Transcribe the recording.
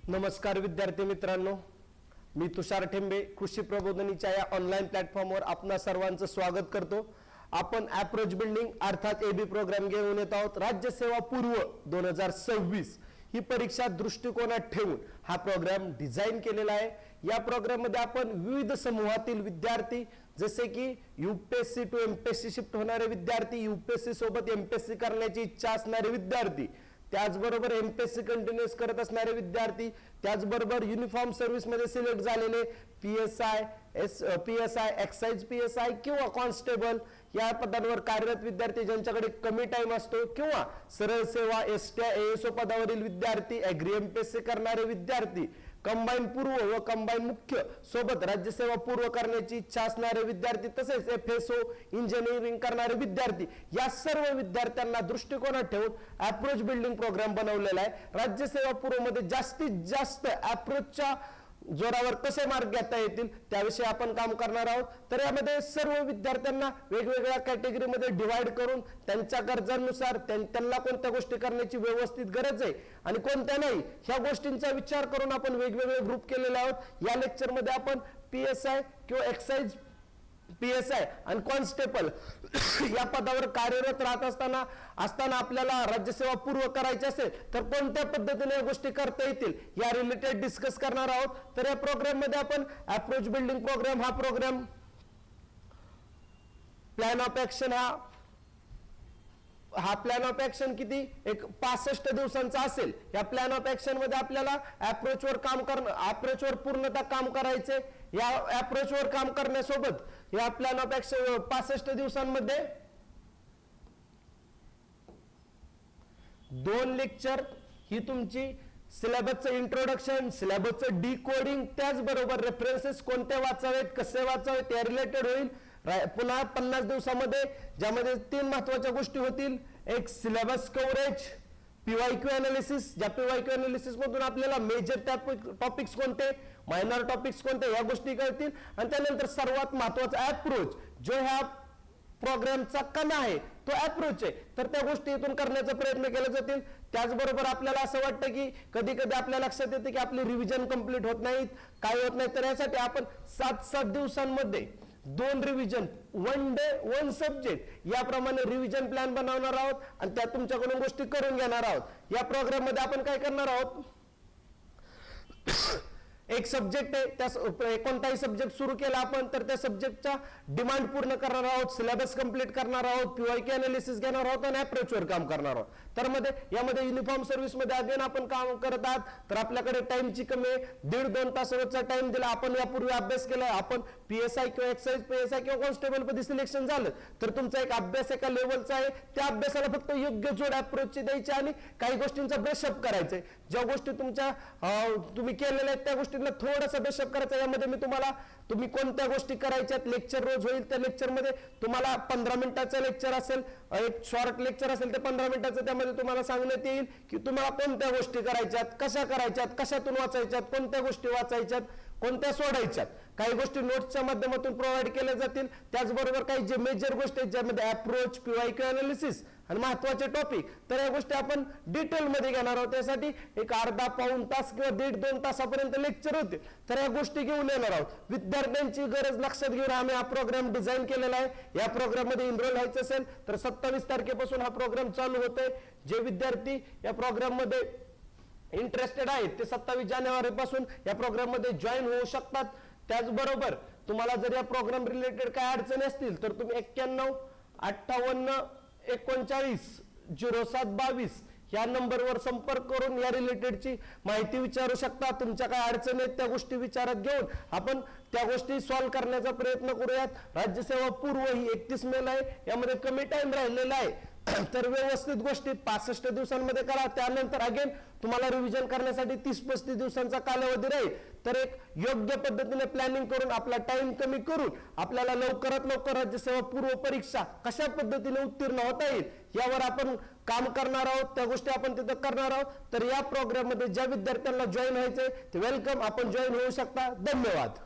नमस्कार विद्यार्थी मित्रांनो, मी तुषार ठेंबे कृषी प्रबोधिनीच्या या ऑनलाईन प्लॅटफॉर्मवर आपणा सर्वांचं स्वागत करतो। आपण अप्रोच बिल्डिंग अर्थात एबी प्रोग्राम घेऊन येत आहोत। राज्य सेवा पूर्व 2026 ही परीक्षा दृष्टिकोनात ठेवून हा प्रोग्राम डिझाइन केलेला आहे। या प्रोग्राम मध्ये आपण विविध समूहातील विद्यार्थी जसे की यूपीएससी टू एमपीएससी शिफ्ट होणारे विद्यार्थी, यूपीएससी सोबत एमपीएससी करण्याची इच्छा असणारे विद्यार्थी, त्याचबरोबर एमपीएससी कंटिन्यूअस करत असणारे विद्यार्थी, त्याचबरोबर युनिफॉर्म सर्व्हिस मध्ये सिलेक्ट झालेले पीएसआय, एक्साइज पीएसआय किंवा कॉन्स्टेबल या पदांवर कार्यरत विद्यार्थी ज्यांच्याकडे कमी टाइम असतो, किंवा सरळ सेवा एसटी एएसओ पदावरील विद्यार्थी, एग्री एमपीएससी करणारे विद्यार्थी, कंबाईन पूर्व व कंबाईन मुख्य सोबत राज्यसेवा पूर्व करण्याची इच्छा असणारे विद्यार्थी, तसेच एफएसओ इंजिनिअरिंग करणारे विद्यार्थी, या सर्व विद्यार्थ्यांना दृष्टिकोनात ठेवून अप्रोच बिल्डिंग प्रोग्राम बनवलेला आहे। राज्यसेवा पूर्व मध्ये जास्तीत जास्त अप्रोचच्या जोरावर कसे मार्क घेता येतील त्याविषयी आपण काम करणार आहोत। तर यामध्ये सर्व विद्यार्थ्यांना वेगवेगळ्या कॅटेगरीमध्ये डिवाइड करून त्यांच्या गरजांनुसार त्यांना कोणत्या गोष्टी करण्याची व्यवस्थित गरज आहे आणि कोणत्या नाही ह्या गोष्टींचा विचार करून आपण वेगवेगळे ग्रुप केलेले आहोत। या लेक्चर मध्ये आपण पीएसआय किंवा एक्साइज पीएसआय आणि कॉन्स्टेबल या पदावर कार्यरत राहत असताना आपल्याला राज्यसेवा पूर्व करायची असेल तर कोणत्या पद्धतीने गोष्टी करता येतील या रिलेटेड डिस्कस करणार आहोत। तर या प्रोग्राम मध्ये आपण अप्रोच बिल्डिंग प्रोग्राम हा प्रोग्राम प्लॅन ऑफ ऍक्शन हा प्लॅन ऑफ ऍक्शन किती एक 65 दिवसांचा असेल। या प्लॅन ऑफ ऍक्शन मध्ये आपल्याला अप्रोचवर पूर्णतः काम करायचे। या अप्रोचवर काम करण्यासोबत या प्लॅन ऑफ ऍक्शन 65 दिवसांमध्ये 2 लेक्चर ही तुमची सिलेबसचं इंट्रोडक्शन, सिलेबसचं डिकोडिंग, त्याचबरोबर रेफरन्सेस कोणते वाचावेत, कसे वाचावेत या रिलेटेड होईल। पुन्हा 50 दिवसामध्ये ज्यामध्ये 3 महत्त्वाच्या गोष्टी होतील, एक सिलेबस कव्हरेज, पीवायक्यू अनालिसिस, ज्या पीवायक्यू अनालिसिस मधून आपल्याला मेजर टॉपिक्स कोणते, मायनर टॉपिक्स कोणते या गोष्टी कळतील, आणि त्यानंतर सर्वात महत्त्वाचा अप्रोच जो ह्या प्रोग्रामचा कणा आहे तो अप्रोच आहे, तर त्या गोष्टी इथून करण्याचा प्रयत्न केले जातील। त्याचबरोबर आपल्याला असं वाटतं की कधी कधी आपल्या लक्षात येते की आपली रिव्हिजन कंप्लीट होत नाहीत, काय होत नाही, तर यासाठी आपण 7 दिवसांमध्ये 2 रिव्हिजन, 1 डे 1 सब्जेक्ट याप्रमाणे रिव्हिजन प्लॅन बनवणार आहोत आणि त्या तुमच्याकडून गोष्टी करून घेणार आहोत। या प्रोग्राम मध्ये आपण काय करणार आहोत, एक सब्जेक्ट आहे, त्या कोणताही सब्जेक्ट सुरू केला आपण तर त्या सब्जेक्टचा डिमांड पूर्ण करणार आहोत, सिलेबस कंप्लीट करणार आहोत, पीवायक्यू अनालिसिस घेणार आहोत आणि अप्रोचवर काम करणार आहोत। तर यामध्ये युनिफॉर्म सर्व्हिस मध्ये अगेन आपण काम करत आहात, तर आपल्याकडे टाइमची कमी आहे, 1.5-2 तास रोजचा टाइम दिला। आपण यापूर्वी अभ्यास केलाय, आपण पीएसआय किंवा एक्साइज पीएसआय किंवा कॉन्स्टेबल मध्ये सिलेक्शन झालं तर तुमचा एक अभ्यास एका लेवलचा आहे, त्या अभ्यासाला फक्त योग्य जोड अप्रोचची द्यायची आणि काही गोष्टींचा ब्रशअप करायचे। ज्या गोष्टी तुम्ही केलेल्या आहेत त्या गोष्टींना थोडासा ब्रशअप करायचा। यामध्ये मी तुम्ही कोणत्या गोष्टी करायच्यात, लेक्चर रोज होईल, त्या लेक्चर मध्ये तुम्हाला 15 मिनिटाचं लेक्चर असेल, एक शॉर्ट लेक्चर असेल तर 15 मिनिटाचं, त्यामध्ये तुम्हाला सांगण्यात येईल की तुम्हाला कोणत्या गोष्टी करायच्यात, कशा करायच्यात, कशातून वाचायच्यात, कोणत्या गोष्टी वाचायच्यात, कोणत्या सोडायच्यात। काही गोष्टी नोट्सच्या माध्यमातून प्रोव्हाइड केल्या जातील, त्याचबरोबर काही जे मेजर गोष्टी आहेत ज्यामध्ये अप्रोच, पीवायक्यू अनालिसिस आणि महत्त्वाचे टॉपिक, तर या गोष्टी आपण डिटेल मध्ये घेणार आहोत। त्यासाठी एक अर्धा-पाऊण तास किंवा 1.5-2 तासापर्यंत लेक्चर होते, तर या गोष्टी घेऊन येणार आहोत। विद्यार्थ्यांची गरज लक्षात घेऊन आम्ही हा प्रोग्राम डिझाइन केलेला आहे। या प्रोग्राम मध्ये इनरोल व्हायचं असेल तर 27 तारखेपासून हा प्रोग्राम चालू होतोय। जे विद्यार्थी या प्रोग्राम मध्ये इंटरेस्टेड आहेत ते 27 जानेवारी पासून या प्रोग्राम मध्ये जॉईन होऊ शकतात। त्याचबरोबर तुम्हाला जर या प्रोग्राम रिलेटेड काय अडचणी असतील तर तुम्ही 91 58 39 07 22 या नंबरवर संपर्क करून या रिलेटेडची माहिती विचारू शकता। तुमच्या काय अडचणी आहेत त्या गोष्टी विचारात घेऊन आपण त्या गोष्टी सॉल्व्ह करण्याचा प्रयत्न करूयात। राज्यसेवा पूर्व ही 31 मेला आहे, यामध्ये कमी टाइम राहिलेला आहे, तर व्यवस्थित गोष्टी 65 दिवसांमध्ये करा। त्यानंतर अगेन तुम्हाला रिव्हिजन करण्यासाठी 30-35 दिवसांचा कालावधी राहील। तर एक योग्य पद्धतीने प्लॅनिंग करून आपला टाइम कमी करून आपल्याला लवकरात लवकर राज्यसेवा पूर्व परीक्षा कशा पद्धतीने उत्तीर्ण होता येईल यावर आपण काम करणार आहोत, त्या गोष्टी आपण तिथे करणार आहोत। तर या प्रोग्राम मध्ये ज्या विद्यार्थ्यांना जॉईन व्हायचंय ते वेलकम, आपण जॉईन होऊ शकता। धन्यवाद।